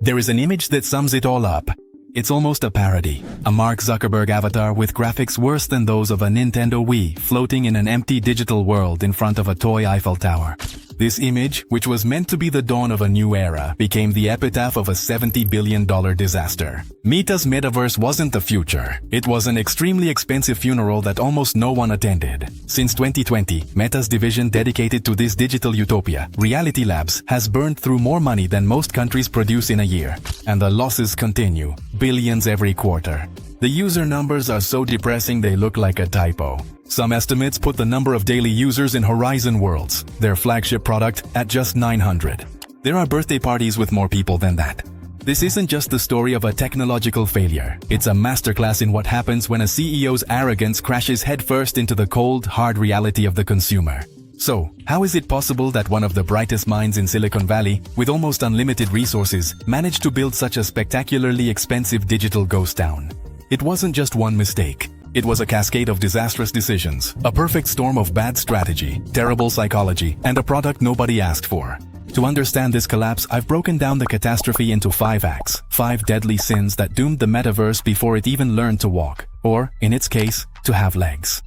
There is an image that sums it all up. It's almost a parody. A Mark Zuckerberg avatar with graphics worse than those of a Nintendo Wii floating in an empty digital world in front of a toy Eiffel Tower. This image, which was meant to be the dawn of a new era, became the epitaph of a $70 billion disaster. Meta's Metaverse wasn't the future. It was an extremely expensive funeral that almost no one attended. Since 2020, Meta's division dedicated to this digital utopia, Reality Labs, has burned through more money than most countries produce in a year. And the losses continue. Billions every quarter. The user numbers are so depressing they look like a typo. Some estimates put the number of daily users in Horizon Worlds, their flagship product, at just 900. There are birthday parties with more people than that. This isn't just the story of a technological failure. It's a masterclass in what happens when a CEO's arrogance crashes headfirst into the cold, hard reality of the consumer. So, how is it possible that one of the brightest minds in Silicon Valley, with almost unlimited resources, managed to build such a spectacularly expensive digital ghost town? It wasn't just one mistake. It was a cascade of disastrous decisions, a perfect storm of bad strategy, terrible psychology, and a product nobody asked for. To understand this collapse, I've broken down the catastrophe into 5 acts, 5 deadly sins that doomed the metaverse before it even learned to walk, or, in its case, to have legs.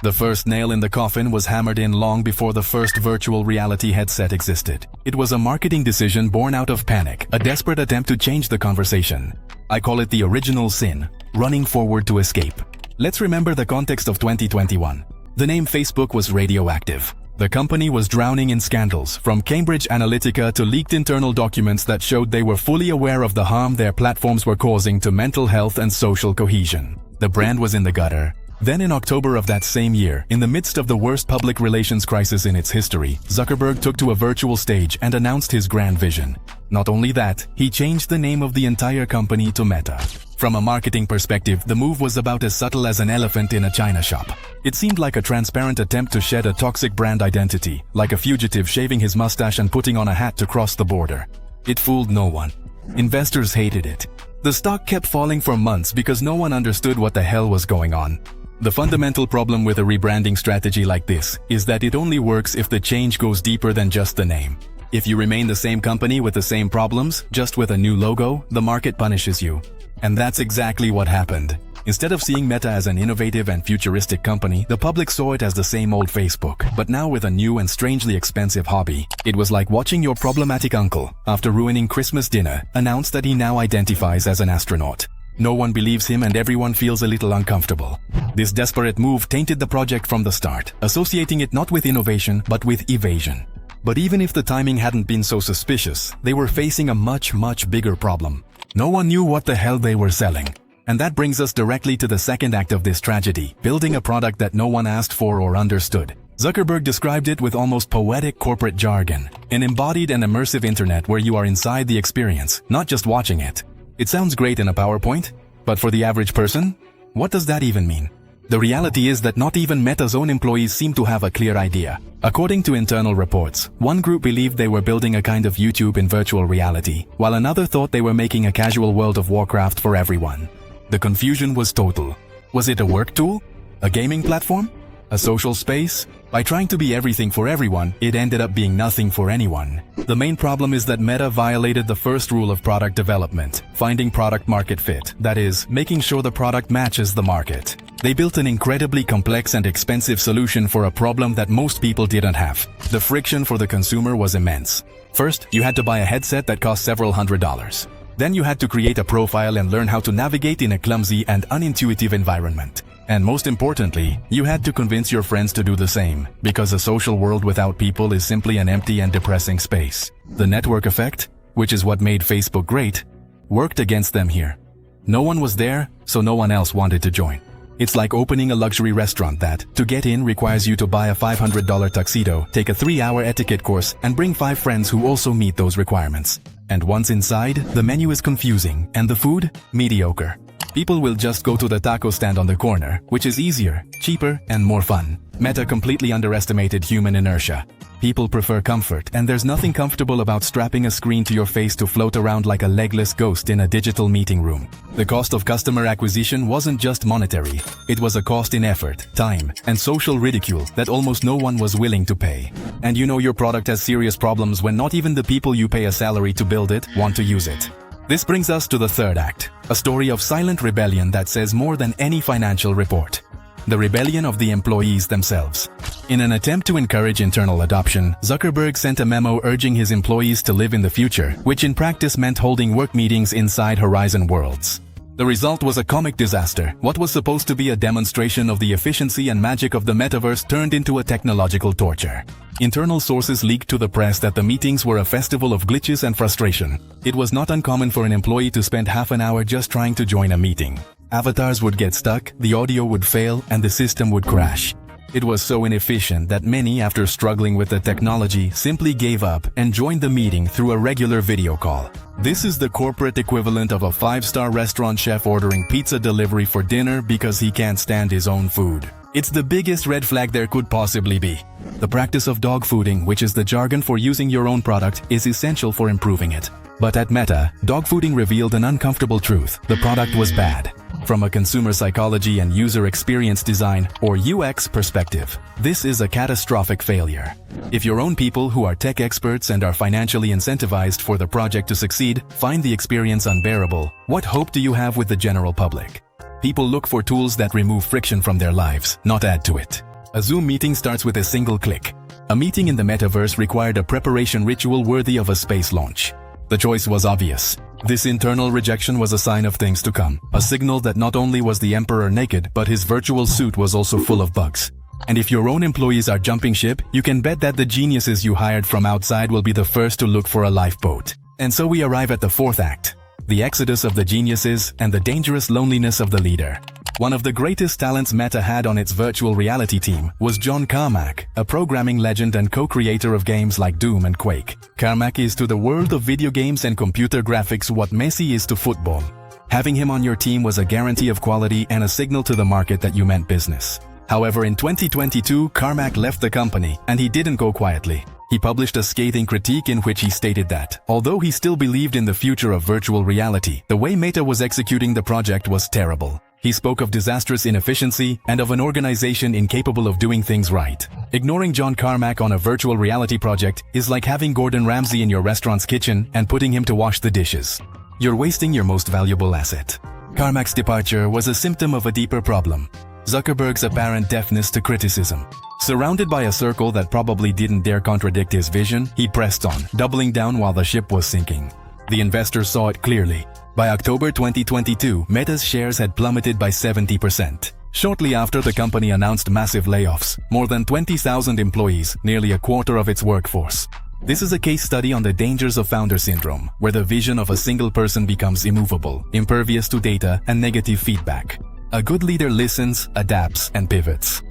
The first nail in the coffin was hammered in long before the first virtual reality headset existed. It was a marketing decision born out of panic, a desperate attempt to change the conversation. I call it the original sin, running forward to escape. Let's remember the context of 2021. The name Facebook was radioactive. The company was drowning in scandals, from Cambridge Analytica to leaked internal documents that showed they were fully aware of the harm their platforms were causing to mental health and social cohesion. The brand was in the gutter. Then in October of that same year, in the midst of the worst public relations crisis in its history, Zuckerberg took to a virtual stage and announced his grand vision. Not only that, he changed the name of the entire company to Meta. From a marketing perspective, the move was about as subtle as an elephant in a china shop. It seemed like a transparent attempt to shed a toxic brand identity, like a fugitive shaving his mustache and putting on a hat to cross the border. It fooled no one. Investors hated it. The stock kept falling for months because no one understood what the hell was going on. The fundamental problem with a rebranding strategy like this is that it only works if the change goes deeper than just the name. If you remain the same company with the same problems, just with a new logo, the market punishes you. And that's exactly what happened. Instead of seeing Meta as an innovative and futuristic company, the public saw it as the same old Facebook, but now with a new and strangely expensive hobby. It was like watching your problematic uncle, after ruining Christmas dinner, announce that he now identifies as an astronaut. No one believes him and everyone feels a little uncomfortable. This desperate move tainted the project from the start, associating it not with innovation, but with evasion. But even if the timing hadn't been so suspicious, they were facing a much bigger problem. No one knew what the hell they were selling. And that brings us directly to the second act of this tragedy, building a product that no one asked for or understood. Zuckerberg described it with almost poetic corporate jargon, an embodied and immersive internet where you are inside the experience, not just watching it. It sounds great in a PowerPoint, but for the average person, what does that even mean? The reality is that not even Meta's own employees seem to have a clear idea. According to internal reports, one group believed they were building a kind of YouTube in virtual reality, while another thought they were making a casual World of Warcraft for everyone. The confusion was total. Was it a work tool? A gaming platform? A social space? By trying to be everything for everyone, it ended up being nothing for anyone. The main problem is that Meta violated the first rule of product development, finding product market fit. That is, making sure the product matches the market. They built an incredibly complex and expensive solution for a problem that most people didn't have. The friction for the consumer was immense. First, you had to buy a headset that cost several $100s. Then you had to create a profile and learn how to navigate in a clumsy and unintuitive environment. And most importantly, you had to convince your friends to do the same, because a social world without people is simply an empty and depressing space. The network effect, which is what made Facebook great, worked against them here. No one was there, so no one else wanted to join. It's like opening a luxury restaurant that, to get in, requires you to buy a $500 tuxedo, take a 3-hour etiquette course, and bring 5 friends who also meet those requirements. And once inside, the menu is confusing, and the food, mediocre. People will just go to the taco stand on the corner, which is easier, cheaper, and more fun. Meta completely underestimated human inertia. People prefer comfort, and there's nothing comfortable about strapping a screen to your face to float around like a legless ghost in a digital meeting room. The cost of customer acquisition wasn't just monetary. It was a cost in effort, time, and social ridicule that almost no one was willing to pay. And you know your product has serious problems when not even the people you pay a salary to build it want to use it. This brings us to the third act, a story of silent rebellion that says more than any financial report. The rebellion of the employees themselves. In an attempt to encourage internal adoption, Zuckerberg sent a memo urging his employees to live in the future, which in practice meant holding work meetings inside Horizon worlds. The result was a comic disaster. What was supposed to be a demonstration of the efficiency and magic of the metaverse turned into a technological torture. Internal sources leaked to the press that the meetings were a festival of glitches and frustration. It was not uncommon for an employee to spend half an hour just trying to join a meeting. Avatars would get stuck, the audio would fail, and the system would crash. It was so inefficient that many, after struggling with the technology, simply gave up and joined the meeting through a regular video call. This is the corporate equivalent of a five-star restaurant chef ordering pizza delivery for dinner because he can't stand his own food. It's the biggest red flag there could possibly be. The practice of dog fooding, which is the jargon for using your own product, is essential for improving it. But at Meta, dog fooding revealed an uncomfortable truth. The product was bad. From a consumer psychology and user experience design, or UX perspective, this is a catastrophic failure. If your own people who are tech experts and are financially incentivized for the project to succeed find the experience unbearable, what hope do you have with the general public? People look for tools that remove friction from their lives, not add to it. A Zoom meeting starts with a single click. A meeting in the metaverse required a preparation ritual worthy of a space launch. The choice was obvious. This internal rejection was a sign of things to come, a signal that not only was the emperor naked, but his virtual suit was also full of bugs. And if your own employees are jumping ship, you can bet that the geniuses you hired from outside will be the first to look for a lifeboat. And so we arrive at the fourth act, the exodus of the geniuses and the dangerous loneliness of the leader. One of the greatest talents Meta had on its virtual reality team was John Carmack, a programming legend and co-creator of games like Doom and Quake. Carmack is to the world of video games and computer graphics what Messi is to football. Having him on your team was a guarantee of quality and a signal to the market that you meant business. However, in 2022, Carmack left the company, and he didn't go quietly. He published a scathing critique in which he stated that, although he still believed in the future of virtual reality, the way Meta was executing the project was terrible. He spoke of disastrous inefficiency and of an organization incapable of doing things right. Ignoring John Carmack on a virtual reality project is like having Gordon Ramsay in your restaurant's kitchen and putting him to wash the dishes. You're wasting your most valuable asset. Carmack's departure was a symptom of a deeper problem: Zuckerberg's apparent deafness to criticism. Surrounded by a circle that probably didn't dare contradict his vision, he pressed on, doubling down while the ship was sinking. The investors saw it clearly. By October 2022, Meta's shares had plummeted by 70%. Shortly after, the company announced massive layoffs, more than 20,000 employees, nearly a quarter of its workforce. This is a case study on the dangers of founder syndrome, where the vision of a single person becomes immovable, impervious to data and negative feedback. A good leader listens, adapts, and pivots.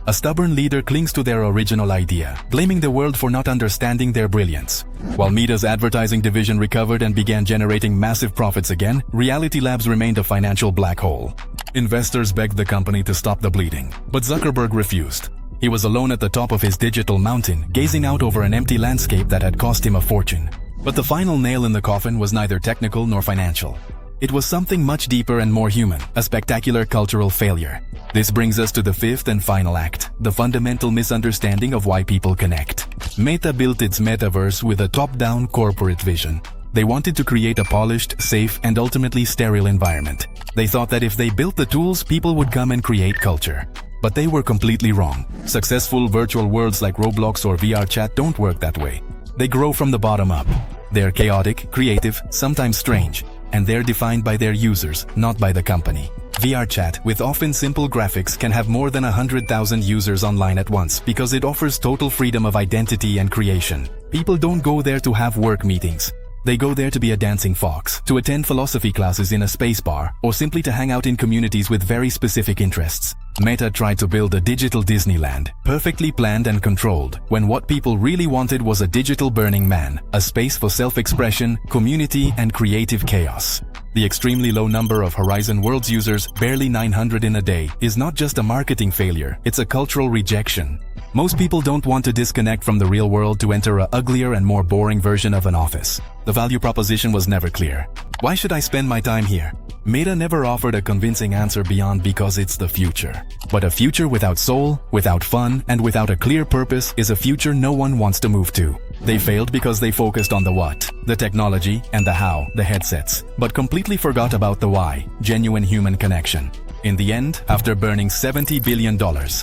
A stubborn leader clings to their original idea, blaming the world for not understanding their brilliance. While Meta's advertising division recovered and began generating massive profits again, Reality Labs remained a financial black hole. Investors begged the company to stop the bleeding, but Zuckerberg refused. He was alone at the top of his digital mountain, gazing out over an empty landscape that had cost him a fortune. But the final nail in the coffin was neither technical nor financial. It was something much deeper and more human, a spectacular cultural failure. This brings us to the fifth and final act, the fundamental misunderstanding of why people connect. Meta built its metaverse with a top-down corporate vision. They wanted to create a polished, safe, and ultimately sterile environment. They thought that if they built the tools, people would come and create culture. But they were completely wrong. Successful virtual worlds like Roblox or VR chat don't work that way. They grow from the bottom up. They're chaotic, creative, sometimes strange, and they're defined by their users, not by the company. VR chat, with often simple graphics, can have more than 100,000 users online at once because it offers total freedom of identity and creation. People don't go there to have work meetings. They go there to be a dancing fox, to attend philosophy classes in a space bar, or simply to hang out in communities with very specific interests. Meta tried to build a digital Disneyland, perfectly planned and controlled, when what people really wanted was a digital Burning Man, a space for self-expression, community, and creative chaos. The extremely low number of Horizon Worlds users, barely 900 in a day, is not just a marketing failure, it's a cultural rejection. Most people don't want to disconnect from the real world to enter a uglier and more boring version of an office. The value proposition was never clear. Why should I spend my time here? Meta never offered a convincing answer beyond because it's the future. But a future without soul, without fun, and without a clear purpose is a future no one wants to move to. They failed because they focused on the what, the technology, and the how, the headsets, but completely forgot about the why, genuine human connection. In the end, after burning $70 billion,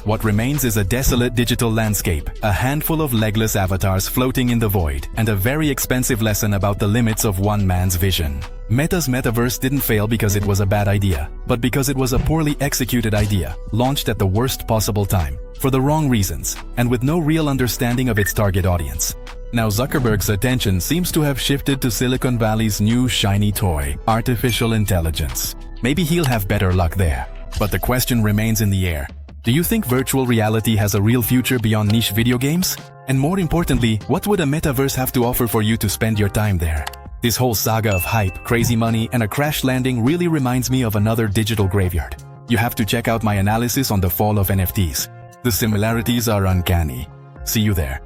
what remains is a desolate digital landscape, a handful of legless avatars floating in the void, and a very expensive lesson about the limits of one man's vision. Meta's Metaverse didn't fail because it was a bad idea, but because it was a poorly executed idea, launched at the worst possible time, for the wrong reasons, and with no real understanding of its target audience. Now Zuckerberg's attention seems to have shifted to Silicon Valley's new shiny toy, artificial intelligence. Maybe he'll have better luck there. But the question remains in the air. Do you think virtual reality has a real future beyond niche video games? And more importantly, what would a metaverse have to offer for you to spend your time there? This whole saga of hype, crazy money, and a crash landing really reminds me of another digital graveyard. You have to check out my analysis on the fall of NFTs. The similarities are uncanny. See you there.